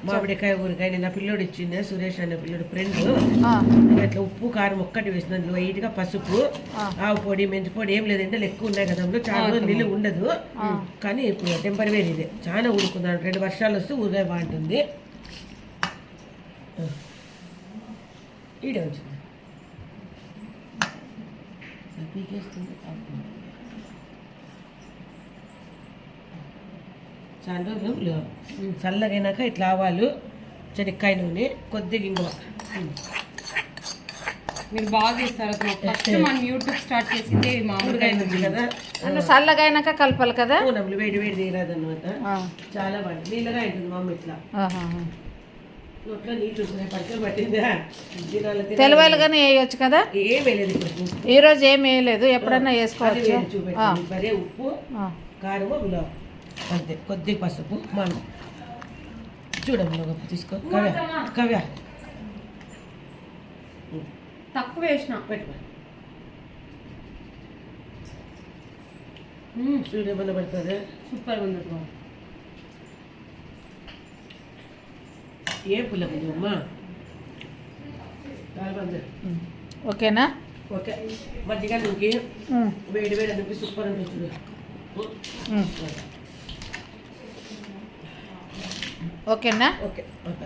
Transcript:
మామిడికాయ ఊరికాయ నిన్న పిల్లోడు ఇచ్చిండే సురేష్ అనే పిల్లోడు ఫ్రెండ్ అట్లా ఉప్పు కారం ఒక్కటి వేసిన వైట్గా పసుపు ఆవు పొడి మెంతి పొడి ఏం లేదంటే ఎక్కువ ఉన్నాయి కదా చాలా రోజులు నిల్లు ఉండదు కానీ ఇప్పుడు టెంపరీవేర్ ఇది చాలా ఉడుకున్నాను 2 వర్షాలు వస్తే ఊరికాయ బాగుంటుంది ఈడే వచ్చింది పీకేస్తుంది చాలా రోజులు చల్లగైనాక ఇట్లా ఆవాలు శనక్కాయ నూనె కొద్దిగా ఇంగువ మీరు బాగా చేస్తారు ఫస్ట్ మనం యూట్యూబ్ స్టార్ట్ చేసింది మామిడికాయ ఉంది కదా చల్లగైనాక కలపాలి కదా నమ్ములు వేడి వేడి తీయరాదు అనమాట చాలా బాగుంది నీళ్ళగా ఉంటుంది మా అమ్మ ఇట్లా నోట్లో నీళ్ళు వస్తున్నాయి పచ్చడి పట్టిందా తెలవాలుగానే వేయచ్చు కదా ఏం వేయలేదు ఈ రోజు ఏం వేయలేదు ఎప్పుడన్నా వేసుకోవచ్చు చూపెట్టాలి మరే ఉప్పు కారము గులాబ్ అంతే కొద్దిగా పసుపు మనం చూడమ్మా తీసుకో కవ్య కవ్య తక్కువ వేసిన పెట్టుకో చూడు ఏమన్నా పడుతుంది సూపర్ ఉంది ఏ పుల్ల అమ్మా ఓకేనా ఓకే మజ్జిగ నువ్వుకి వేడి వేడి అందుకు సూపర్ అనిపిస్తుంది ఓకేనా ఓకే ఓకే